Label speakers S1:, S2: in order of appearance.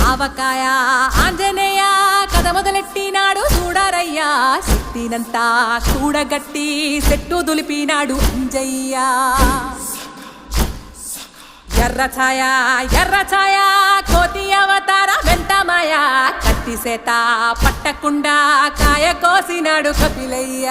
S1: ఆవకాయ ఆంజనేయ కథ మొదలెట్టినాడు చూడరయ్యా శక్తినంతా కూడగట్టి చెట్టు దులిపినాడు అంజయ్య ఎర్ర ఛాయ కోతి అవతార వెంటమాయ కత్తి సేత పట్టకుండా కాయ కోసినాడు కపిలయ్య